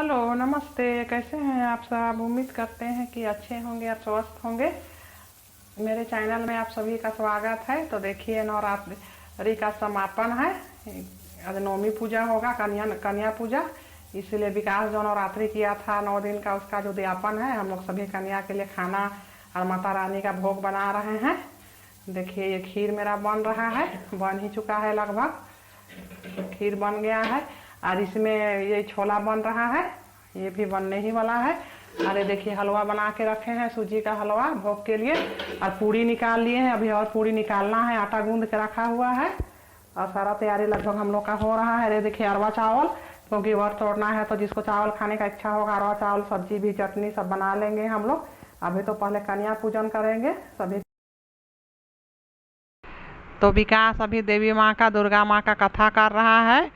Hello, नमस्ते। कैसे हैं आप सब? उम्मीद करते हैं कि अच्छे होंगे और स्वस्थ होंगे। मेरे चैनल में आप सभी का स्वागत है। तो देखिए, नवरात्रि का समापन है। आज नवमी पूजा होगा, कन्या कन्या पूजा। इसीलिए विकास जो नवरात्रि किया था 9 दिन का, उसका जो उद्यापन है, हम लोग सभी कन्या के लिए खाना और माता रानी का भोग बना रहे हैं। देखिए, ये खीर मेरा बन रहा है, बन ही चुका है लगभग। खीर बन गया है और इसमें ये छोला बन रहा है, ये भी बनने ही वाला है। अरे देखिए, हलवा बना के रखे हैं, सूजी का हलवा भोग के लिए। और पूड़ी निकाल लिए हैं, अभी और पूड़ी निकालना है। आटा गूंद के रखा हुआ है और सारा तैयारी लगभग हम लोग का हो रहा है। अरे देखिए, अरवा चावल, क्योंकि व्रत तोड़ना है तो जिसको चावल खाने का इच्छा होगा, अरवा चावल, सब्जी भी, चटनी सब बना लेंगे हम लोग। अभी तो पहले कन्या पूजन करेंगे सभी। तो विकास अभी देवी माँ का, दुर्गा माँ का कथा कर रहा है।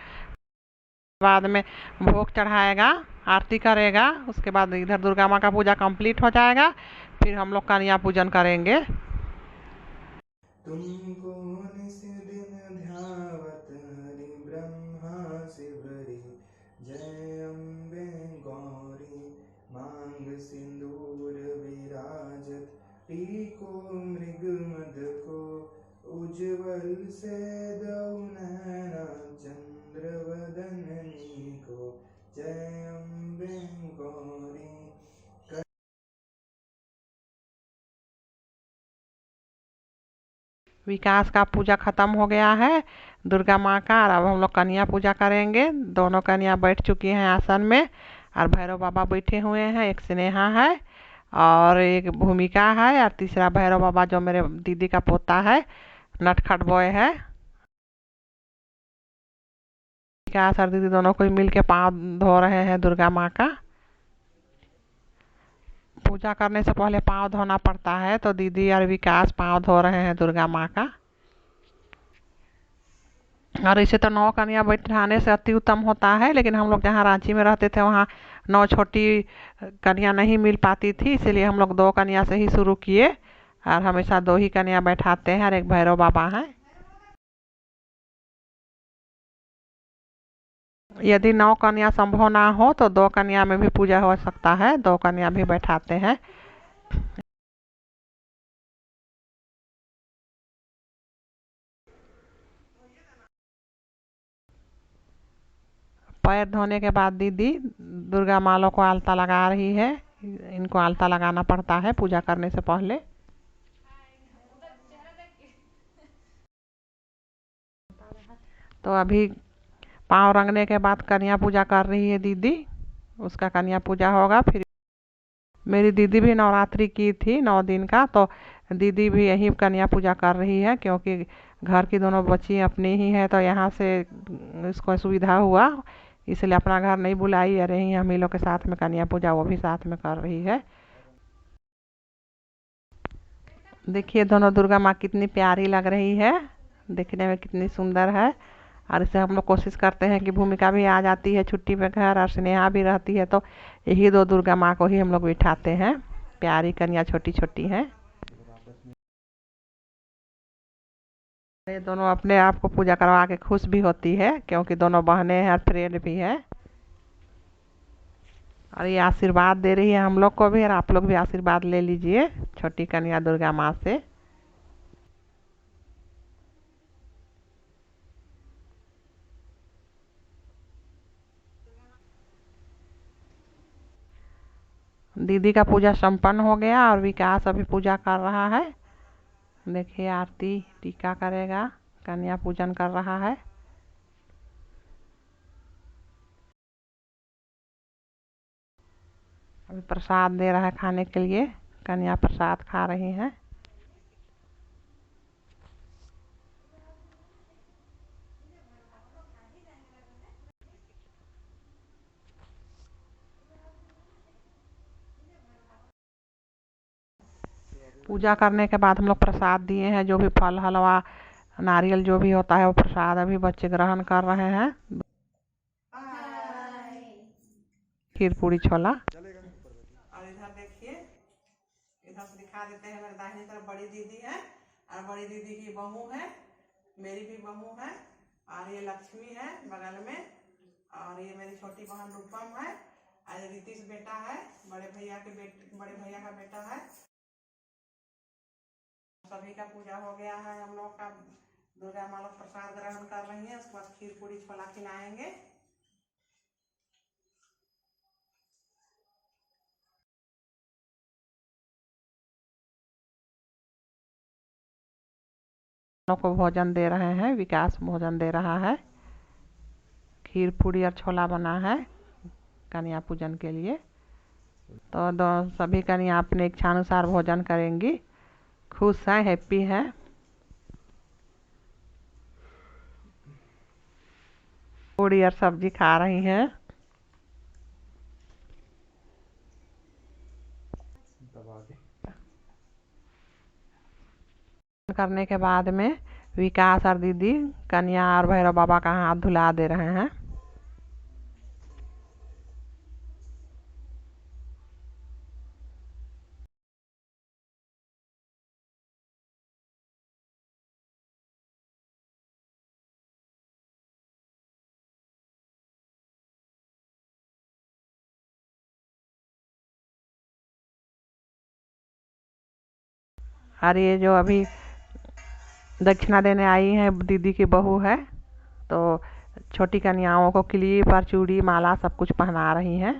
बाद में भोग चढ़ाएगा, आरती करेगा। उसके बाद इधर दुर्गा माँ का पूजा कंप्लीट हो जाएगा। फिर हम लोग कन्या पूजन करेंगे। तुमको निस दिन ध्यावत हरि ब्रह्मा शिवरी, जय अम्बे गौरी मांग सिंदूर विराजत, टीको मृग मद को उज्ज्वल से दौनैना, चंद्र वदननी को, जय अम्बे गौरी। विकास का पूजा खत्म हो गया है, दुर्गा माँ का। और अब हम लोग कन्या पूजा करेंगे। दोनों कन्या बैठ चुकी हैं आसन में और भैरव बाबा बैठे हुए हैं। एक स्नेहा है और एक भूमिका है और तीसरा भैरव बाबा जो मेरे दीदी का पोता है, नटखट बॉय है। विकास और दीदी दोनों कोई मिल के पाँव धो रहे हैं दुर्गा माँ का। पूजा करने से पहले पाँव धोना पड़ता है, तो दीदी और विकास पाँव धो रहे हैं दुर्गा माँ का। और इसे तो 9 कन्या बैठाने से अति उत्तम होता है, लेकिन हम लोग जहाँ रांची में रहते थे वहाँ 9 छोटी कन्या नहीं मिल पाती थी, इसीलिए हम लोग 2 कन्या से ही शुरू किए और हमेशा 2 ही कन्या बैठाते हैं और एक भैरव बाबा हैं। यदि 9 कन्या संभव ना हो तो 2 कन्या में भी पूजा हो सकता है, 2 कन्या भी बैठाते हैं। पैर धोने के बाद दीदी दुर्गा मालों को आलता लगा रही है। इनको आलता लगाना पड़ता है पूजा करने से पहले। तो अभी पाँव रंगने के बाद कन्या पूजा कर रही है दीदी, उसका कन्या पूजा होगा। फिर मेरी दीदी भी नवरात्रि की थी 9 दिन का, तो दीदी भी यही कन्या पूजा कर रही है, क्योंकि घर की दोनों बच्ची अपनी ही है तो यहाँ से इसको सुविधा हुआ, इसलिए अपना घर नहीं बुलाई। अरे ही हम ही लोग के साथ में कन्या पूजा वो भी साथ में कर रही है। देखिए, दोनों दुर्गा माँ कितनी प्यारी लग रही है, देखने में कितनी सुंदर है। और इसे हम लोग कोशिश करते हैं कि भूमिका भी आ जाती है छुट्टी में घर और स्नेहा भी रहती है, तो यही 2 दुर्गा माँ को ही हम लोग बिठाते हैं। प्यारी कन्या छोटी छोटी हैं। ये दोनों अपने आप को पूजा करवा के खुश भी होती है, क्योंकि दोनों बहनें हैं और फ्रेंड भी है। और ये आशीर्वाद दे रही है हम लोग को भी, और आप लोग भी आशीर्वाद ले लीजिए छोटी कन्या दुर्गा माँ से। दीदी का पूजा संपन्न हो गया और विकास अभी पूजा कर रहा है। देखिए, आरती टीका करेगा, कन्या पूजन कर रहा है। अभी प्रसाद दे रहा है खाने के लिए, कन्या प्रसाद खा रही हैं। पूजा करने के बाद हम लोग प्रसाद दिए हैं, जो भी फल हलवा नारियल जो भी होता है वो प्रसाद अभी बच्चे ग्रहण कर रहे हैं। खीर पूरी छोला। और इधर देखिए, इधर से दिखा देते हैं, मेरे दाहिनी तरफ बड़ी दीदी है और बड़ी दीदी की बहू है, मेरी भी बहू है, और ये लक्ष्मी है बगल में, और ये मेरी छोटी बहन रूपम है, आज रितीश बेटा है, बड़े भैया का बेटा है। सभी का पूजा हो गया है। हम लोग का दुर्गा माँ लोग प्रसाद ग्रहण कर रही है। उसके बाद खीर पूरी छोला खिलाएंगे। लोग को भोजन दे रहे हैं, विकास भोजन दे रहा है। खीर पूरी और छोला बना है कन्या पूजन के लिए। तो सभी कन्या अपने इच्छानुसार भोजन करेंगी। खुश है, हैप्पी है। पूरी और सब्जी खा रही हैं। करने के बाद में विकास और दीदी कन्या और भैरव बाबा का हाथ धुला दे रहे हैं। और ये जो अभी दक्षिणा देने आई है दीदी की बहू है, तो छोटी कन्याओं को क्लिप और चूड़ी माला सब कुछ पहना रही हैं।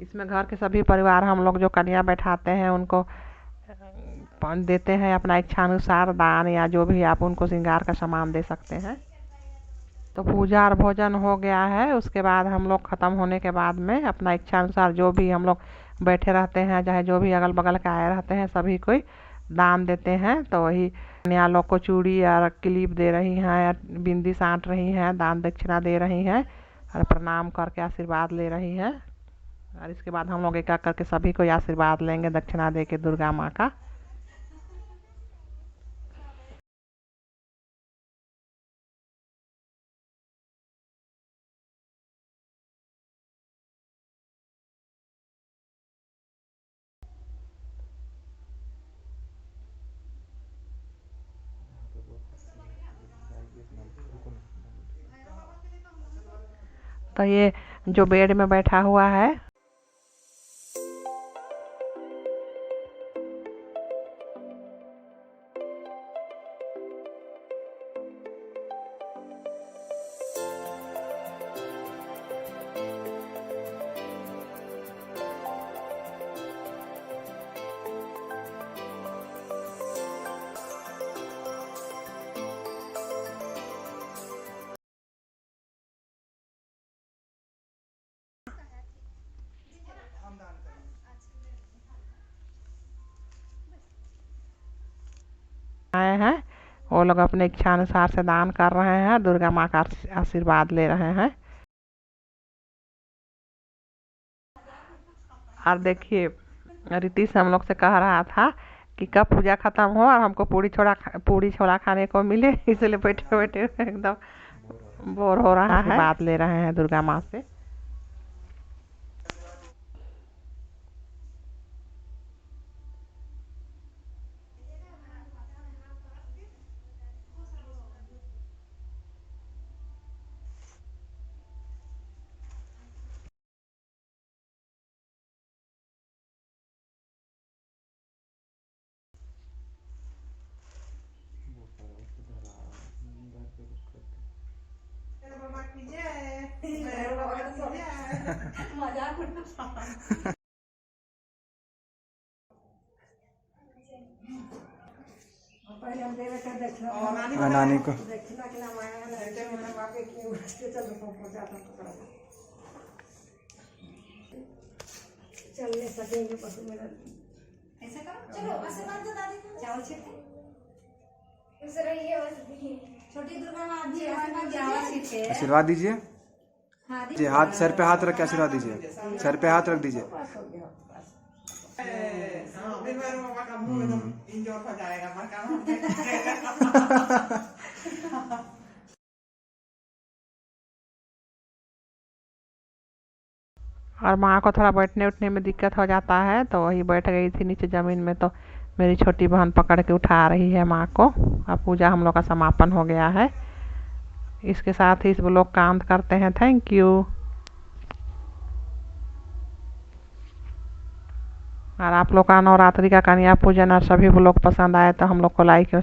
इसमें घर के सभी परिवार हम लोग जो कन्या बैठाते हैं उनको देते हैं अपना इच्छानुसार दान, या जो भी आप उनको श्रृंगार का सामान दे सकते हैं। तो पूजा और भोजन हो गया है। उसके बाद हम लोग ख़त्म होने के बाद में अपना इच्छानुसार जो भी हम लोग बैठे रहते हैं, चाहे जो भी अगल बगल के आए रहते हैं, सभी कोई दान देते हैं। तो वही कन्या लोग को चूड़ी और क्लिप दे रही हैं, बिंदी साँट रही हैं, दान दक्षिणा दे रही हैं और प्रणाम करके आशीर्वाद ले रही हैं। और इसके बाद हम लोग एक एक करके सभी को आशीर्वाद लेंगे दक्षिणा दे के दुर्गा माँ का। तो ये जो बेड में बैठा हुआ है, आए हैं वो लोग अपने इच्छानुसार से दान कर रहे हैं, दुर्गा माँ का आशीर्वाद ले रहे हैं। और देखिए रितीश हम लोग से कह रहा था कि कब पूजा खत्म हो और हमको पूरी छोला खाने को मिले, इसलिए बैठे बैठे एकदम बोर हो रहा है। बात ले रहे हैं दुर्गा माँ से। नानी को चलने सकेंगे पशु मेरा ऐसा करो। चलो आशीर्वाद दो दादी को। चावल छिड़के छोटी दुर्गा माँ जी आशीर्वाद दीजिए। जी हाथ सर पे हाथ रख के आशीर्वाद दीजिए। सर पे हाथ रख दीजिए। और माँ को थोड़ा बैठने उठने में दिक्कत हो जाता है, तो वही बैठ गई थी नीचे ज़मीन में। तो मेरी छोटी बहन पकड़ के उठा रही है माँ को। अब पूजा हम लोग का समापन हो गया है। इसके साथ ही इस ब्लॉग का अंत करते हैं। Thank you. और आप लोग का नवरात्रि का कन्या पूजन और सभी ब्लॉग पसंद आए तो हम लोग को लाइक